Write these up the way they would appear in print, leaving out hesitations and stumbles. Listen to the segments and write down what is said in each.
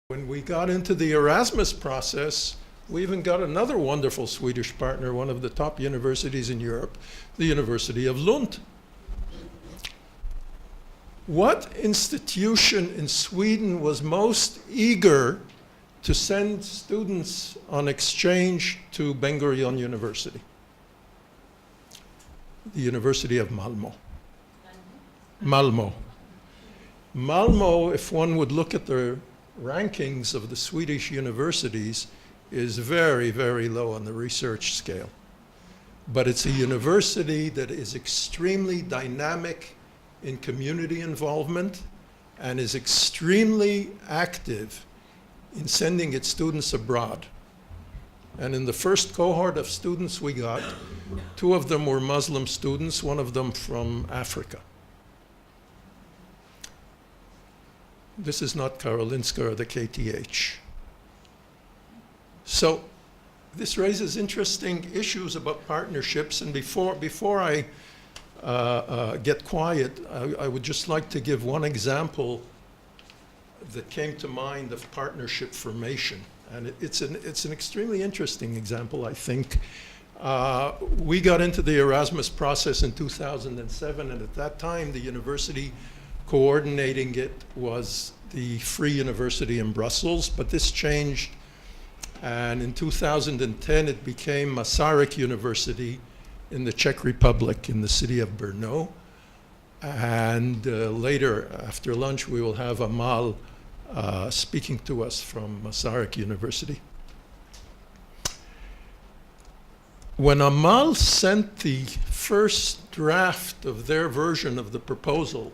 When we got into the Erasmus process, we even got another wonderful Swedish partner, one of the top universities in Europe, the University of Lund. What institution in Sweden was most eager to send students on exchange to Ben-Gurion University? The University of Malmö. Malmö. Malmö, if one would look at the rankings of the Swedish universities, is very, very low on the research scale. But it's a university that is extremely dynamic in community involvement and is extremely active in sending its students abroad. And in the first cohort of students we got, 2 of them were Muslim students, 1 of them from Africa. This is not Karolinska or the KTH. So this raises interesting issues about partnerships. And before I get quiet, I would just like to give one example that came to mind of partnership formation. And it's an extremely interesting example, I think. We got into the Erasmus process in 2007, and at that time, the university coordinating it was the Free University in Brussels, but this changed, and in 2010 it became Masaryk University in the Czech Republic in the city of Brno. And later, after lunch, we will have Amal speaking to us from Masaryk University. When Amal sent the first draft of their version of the proposal,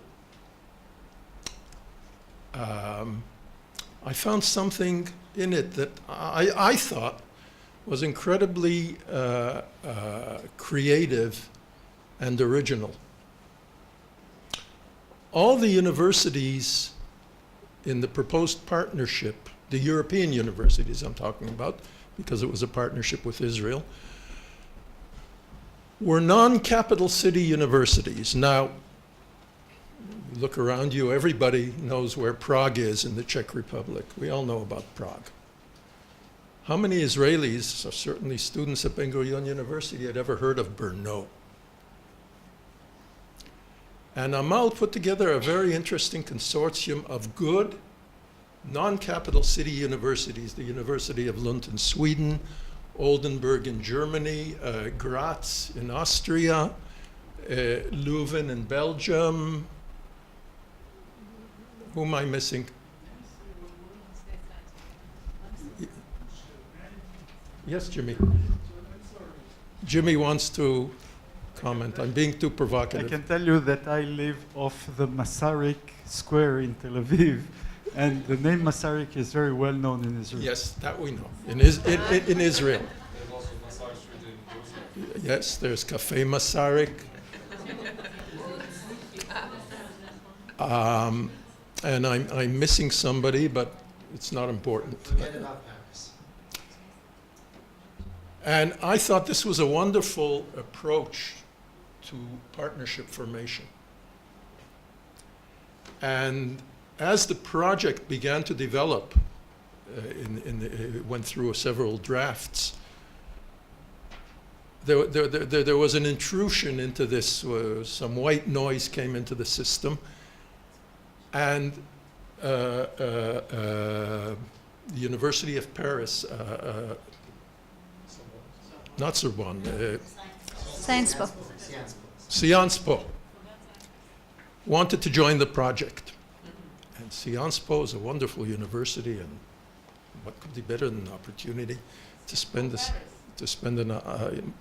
I found something in it that I thought was incredibly creative and original. All the universities in the proposed partnership, the European universities I'm talking about, because it was a partnership with Israel, were non-capital city universities. Now, look around you, everybody knows where Prague is in the Czech Republic. We all know about Prague. How many Israelis, so certainly students at Ben-Gurion University, had ever heard of Brno? And Amal put together a very interesting consortium of good non-capital city universities, the University of Lund in Sweden, Oldenburg in Germany, Graz in Austria, Leuven in Belgium. Who am I missing? Yes, Jimmy. Jimmy wants to comment. I'm being too provocative. I can tell you that I live off the Masaryk Square in Tel Aviv, and the name Masaryk is very well known in Israel. Yes, that we know. In Israel. There's also Masaryk Street in Jerusalem. Yes, there's Cafe Masaryk. And I'm missing somebody, but it's not important. Forget about Paris. And I thought this was a wonderful approach to partnership formation. And as the project began to develop, it went through several drafts, there was an intrusion into this, some white noise came into the system. And the University of Paris, not Sorbonne, Sciences Po, wanted to join the project. And Sciences Po is a wonderful university, and what could be better than an opportunity to spend this,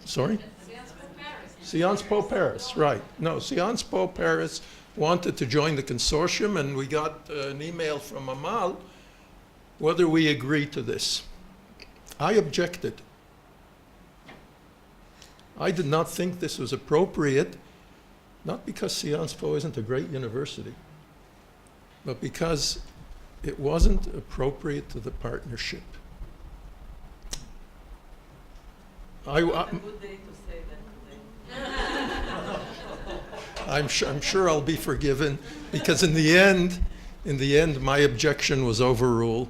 sorry? Sciences Po Paris, right. No, Sciences Po Paris wanted to join the consortium, and we got an email from Amal whether we agreed to this. I objected. I did not think this was appropriate, not because Sciences Po isn't a great university, but because it wasn't appropriate to the partnership. What a good day to say that today. I'm sure I'll be forgiven, because in the end, my objection was overruled.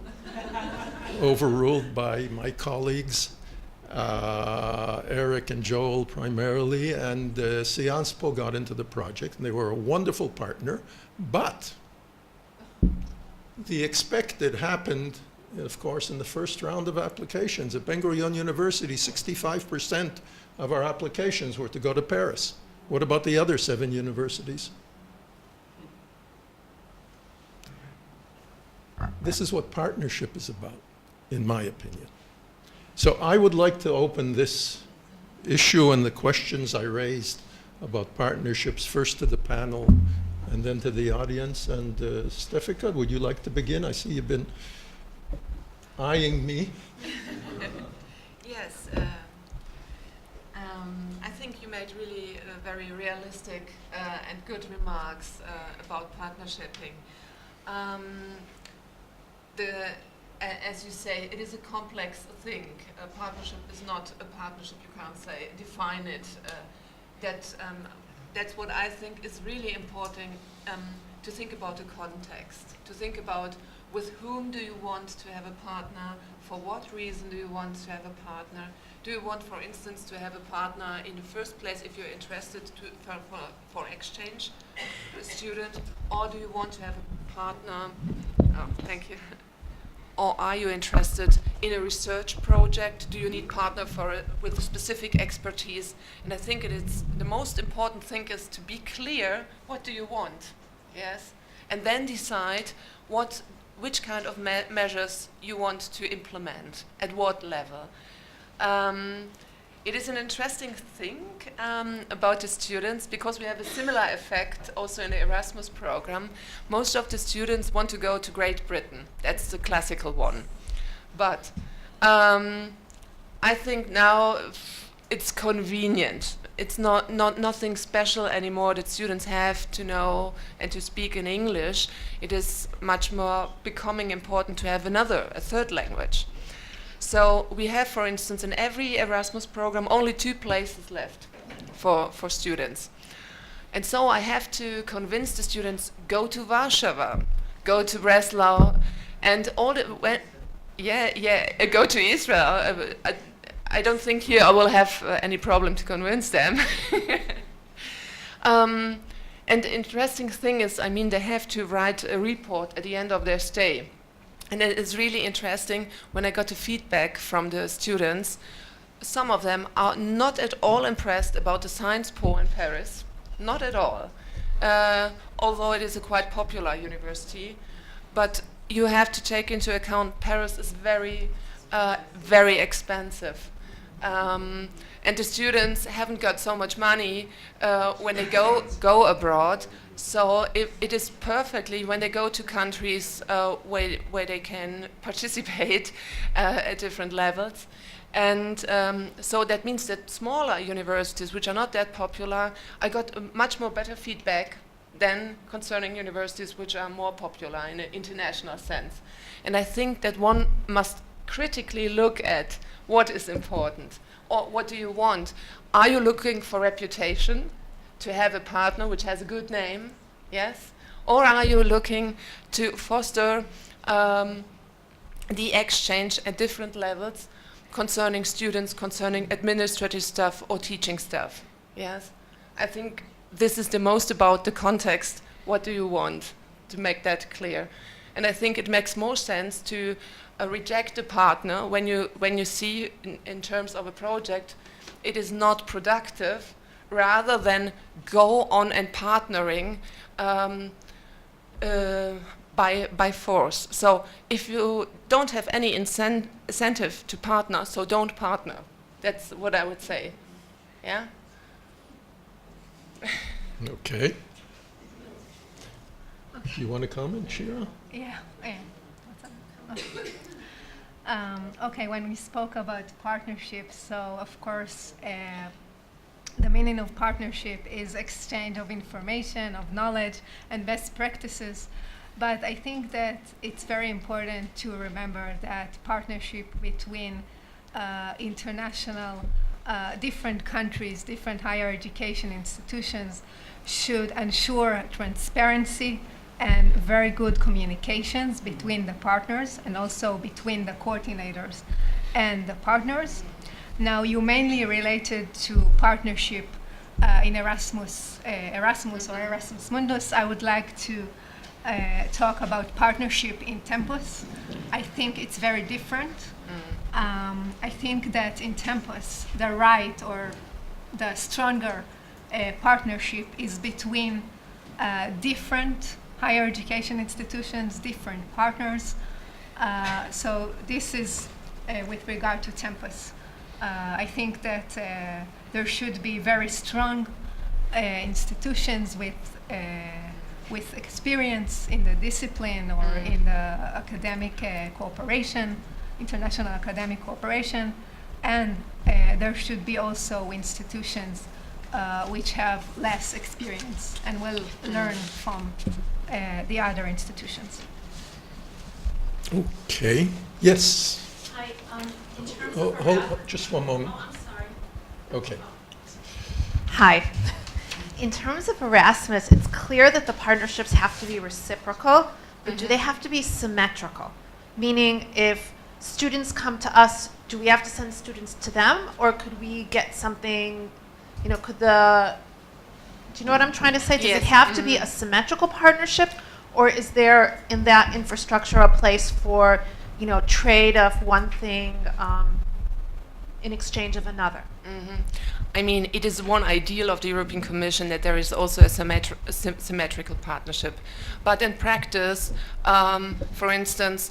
overruled by my colleagues, Eric and Joel primarily, and Sciences Po got into the project, and they were a wonderful partner, but the expected happened, of course, in the first round of applications. At Ben-Gurion University, 65% of our applications were to go to Paris. What about the other 7 universities? This is what partnership is about, in my opinion. So I would like to open this issue and the questions I raised about partnerships first to the panel and then to the audience. And Stefika, would you like to begin? I see you've been eyeing me. Yes, I think you made really very realistic and good remarks about partnershiping. As you say, it is a complex thing. A partnership is not a partnership. You can't say define it. That's what I think is really important, to think about the context, to think about with whom do you want to have a partner, for what reason do you want to have a partner. Do you want, for instance, to have a partner in the first place if you're interested for exchange, a student, or do you want to have a partner, thank you, or are you interested in a research project? Do you need a partner with specific expertise? And I think the most important thing is to be clear, what do you want? Yes? And then decide which kind of measures you want to implement, at what level. It is an interesting thing about the students, because we have a similar effect also in the Erasmus program. Most of the students want to go to Great Britain. That's the classical one. But I think now it's convenient. It's nothing special anymore that students have to know and to speak in English. It is much more becoming important to have a third language. So we have, for instance, in every Erasmus program, only 2 places left for students. And so I have to convince the students, go to Warsaw, go to Breslau, and go to Israel. I don't think here I will have any problem to convince them. And the interesting thing is, they have to write a report at the end of their stay. And it is really interesting when I got the feedback from the students. Some of them are not at all impressed about the Sciences Po in Paris, not at all, although it is a quite popular university. But you have to take into account Paris is very, very expensive. And the students haven't got so much money when they go abroad. So it is perfectly when they go to countries where they can participate at different levels. And so that means that smaller universities, which are not that popular, I got a much more better feedback than concerning universities which are more popular in an international sense. And I think that one must critically look at what is important, or what do you want. Are you looking for reputation, to have a partner which has a good name, yes? Or are you looking to foster the exchange at different levels concerning students, concerning administrative stuff or teaching stuff, yes? I think this is the most about the context. What do you want, to make that clear? And I think it makes more sense to reject a partner when you see in terms of a project it is not productive, rather than go on and partnering by force. So if you don't have any incentive to partner, so don't partner. That's what I would say. Yeah? Okay. You want to comment, Shira? Yeah. What's up? Okay, when we spoke about partnerships, so of course, the meaning of partnership is exchange of information, of knowledge, and best practices. But I think that it's very important to remember that partnership between international, different countries, different higher education institutions should ensure transparency and very good communications between the partners and also between the coordinators and the partners. Now, you mainly related to partnership in Erasmus or Erasmus Mundus. I would like to talk about partnership in Tempus. I think it's very different. I think that in Tempus, the right or the stronger partnership is between different higher education institutions, different partners. So this is with regard to Tempus. I think that there should be very strong institutions with experience in the discipline or in the academic cooperation, international academic cooperation, and there should be also institutions which have less experience and will learn from the other institutions. Okay. Yes. Hi, in terms Oh, of hold, just one moment. Oh, I'm sorry. Okay. Hi. In terms of Erasmus, it's clear that the partnerships have to be reciprocal, but do they have to be symmetrical? Meaning, if students come to us, do we have to send students to them, or could we get something, you know, do you know what I'm trying to say? Does Yes. it have to be a symmetrical partnership, or is there in that infrastructure a place for, you know, trade of one thing in exchange of another? I mean, it is one ideal of the European Commission that there is also a symmetrical partnership. But in practice, for instance,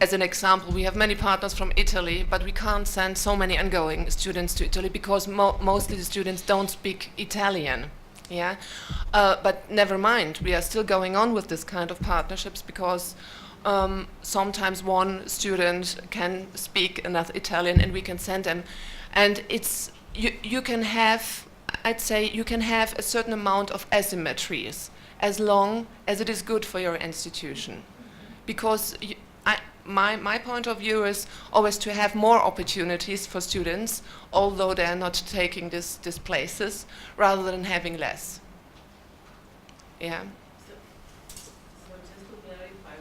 as an example, we have many partners from Italy, but we can't send so many ongoing students to Italy because mostly the students don't speak Italian. Yeah, but never mind, we are still going on with this kind of partnerships because sometimes one student can speak enough Italian and we can send them. And it's you can have, I'd say, you can have a certain amount of asymmetries as long as it is good for your institution, because my point of view is always to have more opportunities for students, although they are not taking these places, rather than having less. Yeah. So just to clarify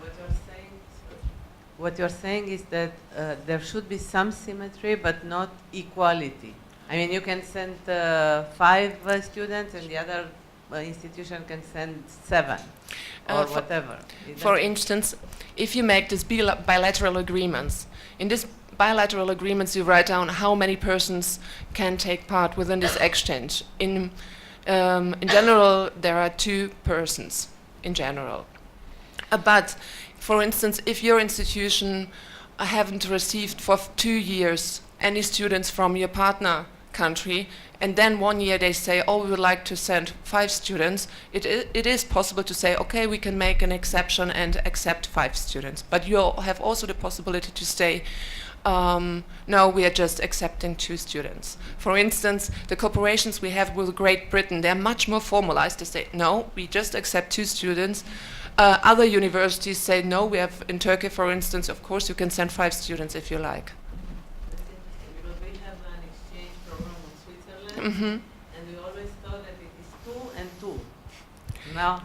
what you're saying is that there should be some symmetry, but not equality. I mean, you can send 5 students, and the other institution can send 7, or whatever. For instance, if you make these bilateral agreements, in these bilateral agreements you write down how many persons can take part within this exchange. In general, there are 2 persons in general. But, for instance, if your institution haven't received for 2 years any students from your partner country, and then 1 year they say, oh, we would like to send 5 students, it is possible to say, okay, we can make an exception and accept 5 students. But you have also the possibility to say, no, we are just accepting 2 students. For instance, the cooperations we have with Great Britain, they're much more formalized. They say, no, we just accept 2 students. Other universities say, no, we have in Turkey, for instance, of course, you can send 5 students if you like. Because we have an exchange program with Switzerland, and we always thought that it is 2 and 2. Now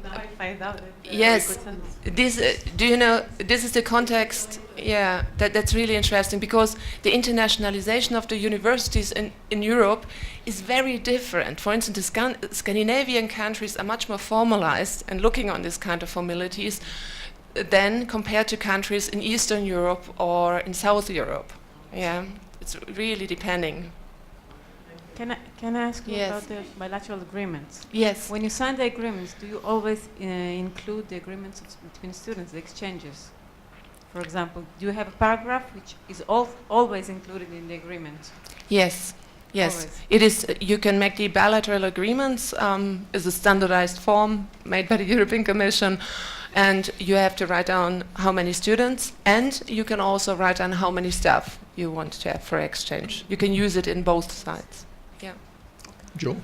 I find out that Yes, we could send this. Do you know? This is the context. Yeah, that's really interesting because the internationalization of the universities in Europe is very different. For instance, the Scandinavian countries are much more formalized and looking on this kind of formalities than compared to countries in Eastern Europe or in South Europe. Yeah, it's really depending. Can I ask you Yes. about the bilateral agreements? Yes. When you sign the agreements, do you always include the agreements between students, the exchanges? For example, do you have a paragraph which is always included in the agreement? Yes. Yes, Always. it is. You can make the bilateral agreements is a standardized form made by the European Commission, and you have to write down how many students, and you can also write down how many staff you want to have for exchange. You can use it in both sides. Yeah. Joe?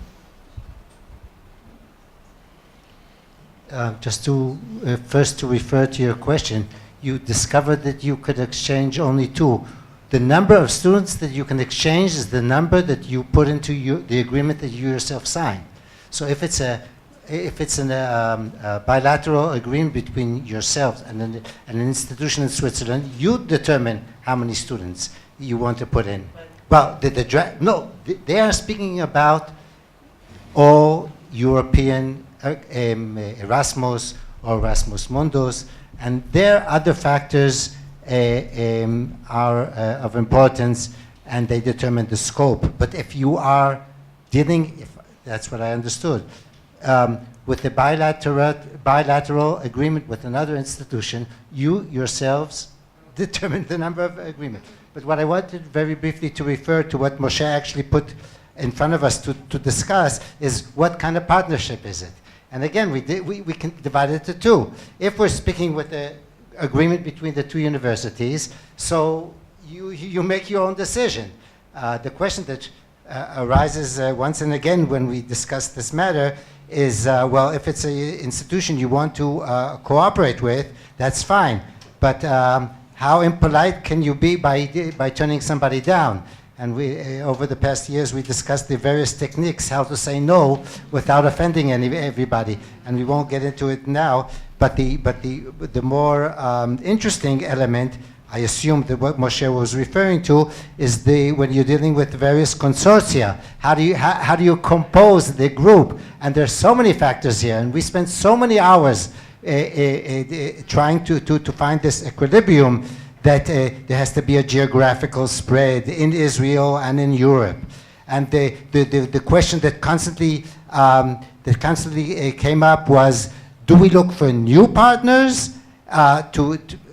Just to first to refer to your question, you discovered that you could exchange only 2. The number of students that you can exchange is the number that you put into the agreement that you yourself signed. So if it's a if it's a bilateral agreement between yourselves and an institution in Switzerland, you determine how many students you want to put in. Well, they are speaking about all European Erasmus or Erasmus Mundus, and their other factors are of importance, and they determine the scope. But if you are dealing, if that's what I understood, with a bilateral agreement with another institution, you yourselves determine the number of agreements. But what I wanted very briefly to refer to what Moshe actually put in front of us to discuss is what kind of partnership is it? And again, we can divide it into two. If we're speaking with an agreement between the two universities, so you make your own decision. The question that arises once and again when we discuss this matter is, well, if it's an institution you want to cooperate with, that's fine. But how impolite can you be by turning somebody down? And we, over the past years, we discussed the various techniques, how to say no without offending everybody. And we won't get into it now. But the more interesting element, I assume that what Moshe was referring to, is when you're dealing with various consortia, how do you compose the group? And there's so many factors here, and we spent so many hours trying to find this equilibrium, that there has to be a geographical spread in Israel and in Europe. And the question that constantly came up was, do we look for new partners?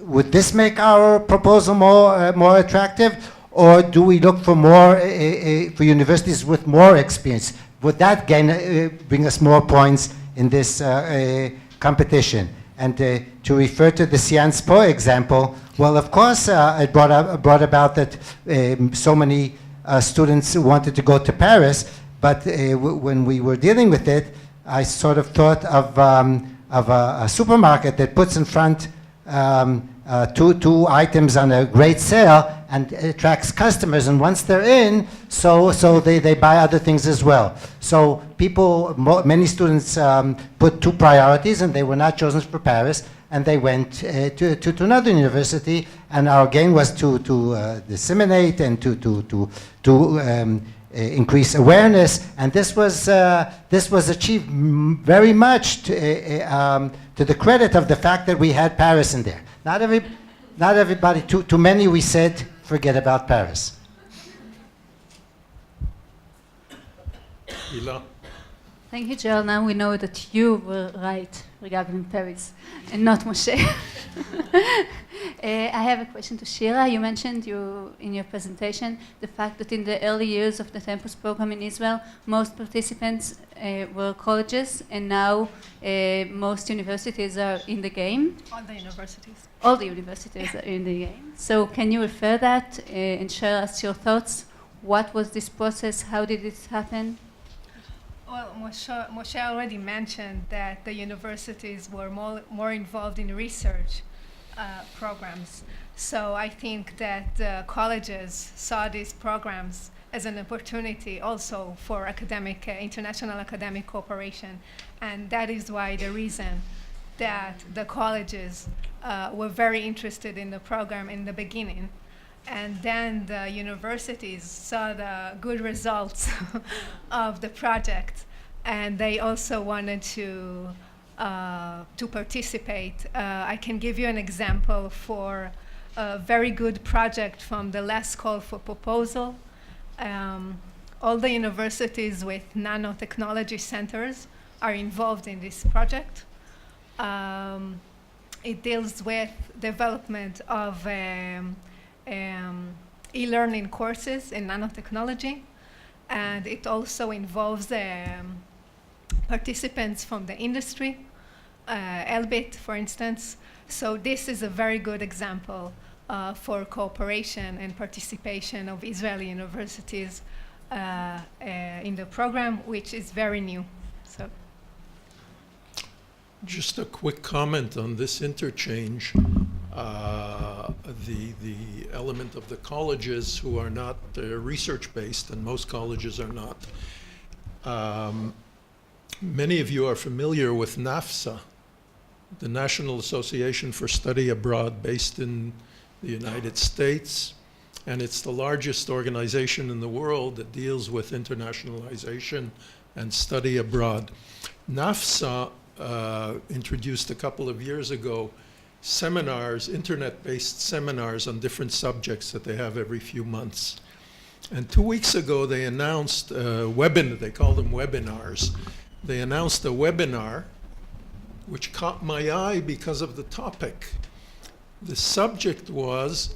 Would this make our proposal more attractive? Or do we look for for universities with more experience? Would that bring us more points in this competition? And to refer to the Sciences Po example, well, of course, it brought about that so many students wanted to go to Paris, but when we were dealing with it, I sort of thought of a supermarket that puts in front two items on a great sale and attracts customers, and once they're in, so they buy other things as well. So many students put two priorities, and they were not chosen for Paris, and they went to another university, and our gain was to disseminate and to increase awareness, and this was achieved very much to the credit of the fact that we had Paris in there. Not everybody. To many we said, forget about Paris. Hila. Thank you, Joel. Now we know that you were right regarding Paris and not Moshe. I have a question to Shira. You mentioned in your presentation the fact that in the early years of the Tempus program in Israel, most participants were colleges, and now most universities are in the game. All the universities. All the universities are in the game. So can you refer that and share us your thoughts? What was this process? How did this happen? Well, Moshe already mentioned that the universities were more involved in research programs. So I think that colleges saw these programs as an opportunity also for international academic cooperation. And that is why the reason that the colleges were very interested in the program in the beginning. And then the universities saw the good results of the project, and they also wanted to participate. I can give you an example for a very good project from the last call for proposal. All the universities with nanotechnology centers are involved in this project. It deals with development of e-learning courses in nanotechnology, and it also involves participants from the industry, Elbit, for instance. So this is a very good example for cooperation and participation of Israeli universities in the program, which is very new. So, just a quick comment on this interchange. The element of the colleges who are not research-based, and most colleges are not. Many of you are familiar with NAFSA, the National Association for Study Abroad, based in the United States. And it's the largest organization in the world that deals with internationalization and study abroad. NAFSA introduced a couple of years ago seminars, internet-based seminars on different subjects that they have every few months. And 2 weeks ago, they announced they call them webinars. They announced a webinar which caught my eye because of the topic. The subject was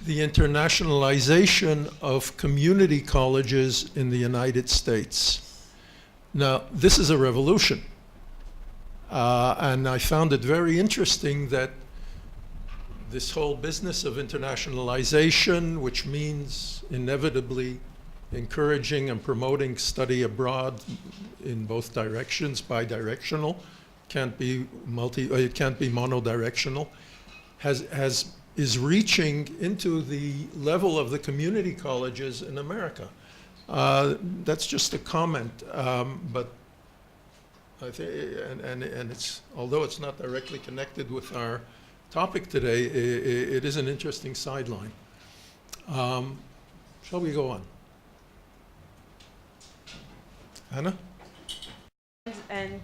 the internationalization of community colleges in the United States. Now, this is a revolution. And I found it very interesting that this whole business of internationalization, which means inevitably encouraging and promoting study abroad in both directions, bidirectional, it can't be monodirectional, is reaching into the level of the community colleges in America. That's just a comment, but I think, and it's, although it's not directly connected with our topic today, it is an interesting sideline. Shall we go on? Anna? And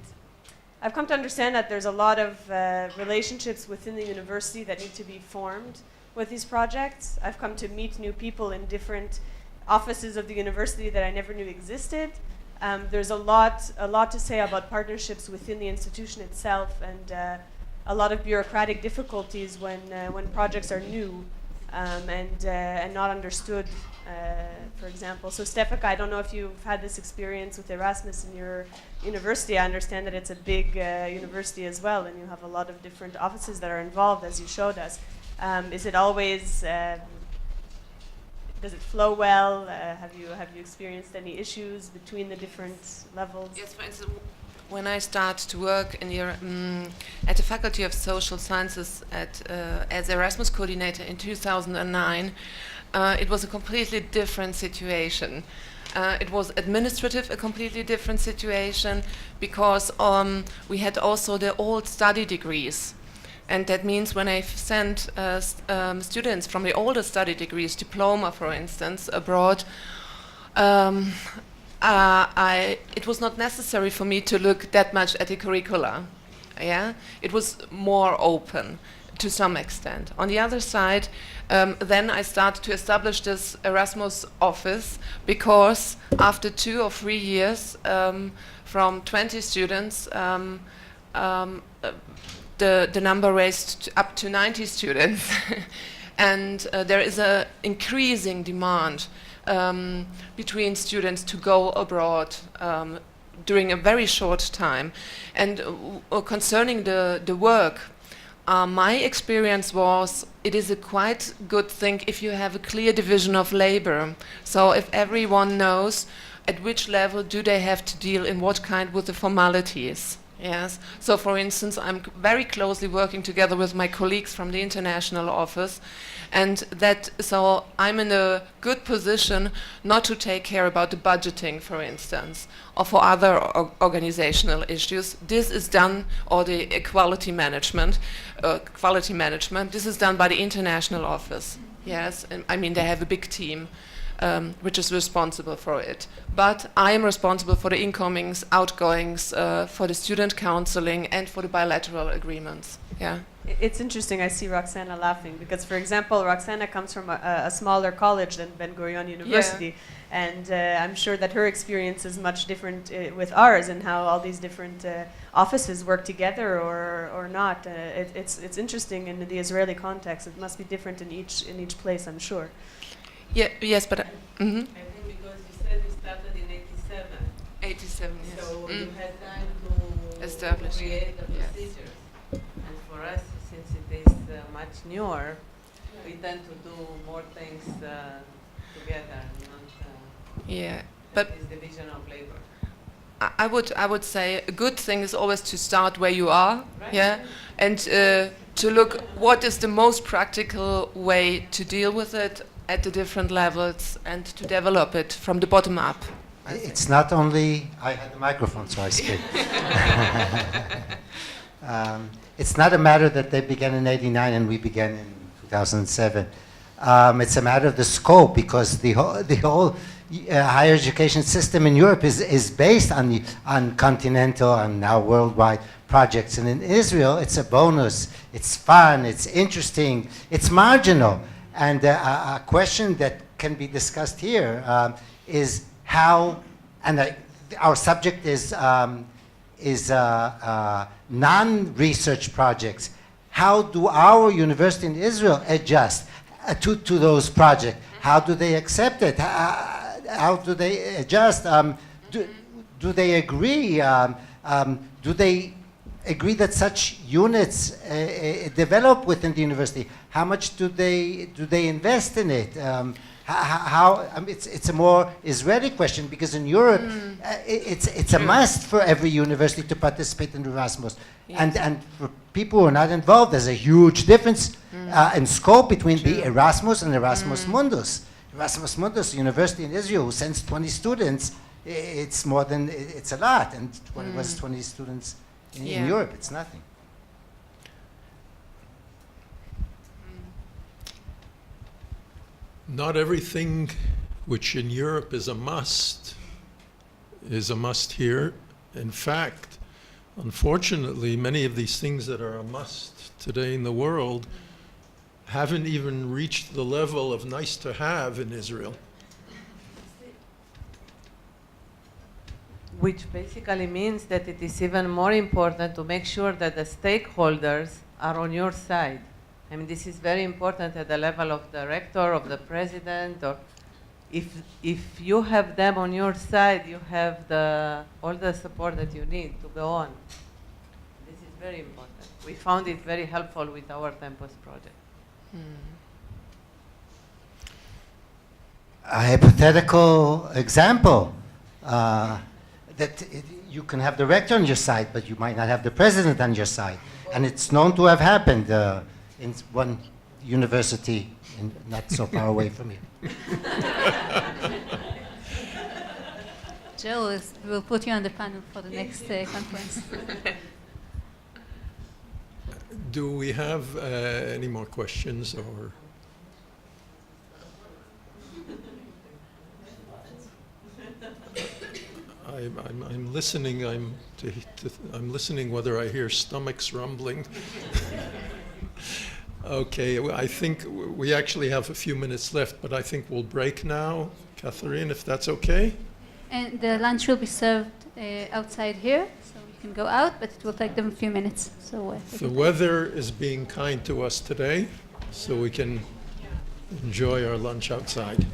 I've come to understand that there's a lot of relationships within the university that need to be formed with these projects. I've come to meet new people in different offices of the university that I never knew existed. There's a lot to say about partnerships within the institution itself, and a lot of bureaucratic difficulties when projects are new and not understood, for example. So Stefika, I don't know if you've had this experience with Erasmus in your university. I understand that it's a big university as well, and you have a lot of different offices that are involved, as you showed us. Is it always, does it flow well? Have you experienced any issues between the different levels? Yes, for instance, when I started to work in at the Faculty of Social Sciences as Erasmus coordinator in 2009, it was a completely different situation. It was administrative, a completely different situation, because we had also the old study degrees. And that means when I sent students from the older study degrees, diploma for instance, abroad, it was not necessary for me to look that much at the curricula. Yeah? It was more open to some extent. On the other side, then I started to establish this Erasmus office, because after 2 or 3 years, from 20 students, the number raised up to 90 students. And there is an increasing demand between students to go abroad during a very short time. And concerning the work, my experience was it is a quite good thing if you have a clear division of labor. So if everyone knows at which level do they have to deal in what kind with the formalities. Yes. So, for instance, I'm very closely working together with my colleagues from the international office, and so I'm in a good position not to take care about the budgeting, for instance, or for other organizational issues. This is done, or the quality management. This is done by the international office. Yes, and I mean they have a big team. Which is responsible for it. But I am responsible for the incomings, outgoings, for the student counseling, and for the bilateral agreements. Yeah. It's interesting, I see Roxana laughing, because, for example, Roxana comes from a smaller college than Ben-Gurion University, yeah. And I'm sure that her experience is much different with ours, and how all these different offices work together or not. It's interesting in the Israeli context. It must be different in each place, I'm sure. Yeah, yes, but... I think because you said you started in 87. 87, yes. So you had time to establish, create the yes. procedures. And for us, since it is much newer, we tend to do more things together, not yeah, but this division of labor. I would say a good thing is always to start where you are, right. Yeah, and to look what is the most practical way to deal with it at the different levels, and to develop it from the bottom up. It's not only, I had the microphone, so I speak. It's not a matter that they began in '89 and we began in 2007. It's a matter of the scope, because the whole higher education system in Europe is based on continental and now worldwide projects. And in Israel, it's a bonus. It's fun. It's interesting. It's marginal. And a question that can be discussed here is how, and our subject is non-research projects. How do our university in Israel adjust to those projects? How do they accept it? How do they adjust? Do they agree? Do they agree that such units develop within the university? How much do they invest in it? It's a more Israeli question, because in Europe it's a must for every university to participate in Erasmus. Yes. And for people who are not involved, there's a huge difference in scope between the Erasmus and Erasmus Mundus. Erasmus Mundus, university in Israel, who sends 20 students, it's more than, it's a lot. And when it was 20 students in Europe, it's nothing. Not everything which in Europe is a must here. In fact, unfortunately, many of these things that are a must today in the world haven't even reached the level of nice to have in Israel. Which basically means that it is even more important to make sure that the stakeholders are on your side. I mean, this is very important at the level of the rector, of the president, or if you have them on your side, you have all the support that you need to go on. This is very important. We found it very helpful with our Tempus project. A hypothetical example, that you can have the rector on your side, but you might not have the president on your side. And it's known to have happened in one university not so far away from here. Joe, we'll put you on the panel for the next conference. Do we have any more questions, or? I'm listening. I'm listening whether I hear stomachs rumbling. Okay, I think we actually have a few minutes left, but I think we'll break now, Catherine, if that's okay. And the lunch will be served outside here, so you can go out, but it will take them a few minutes. So the weather is being kind to us today, so we can enjoy our lunch outside.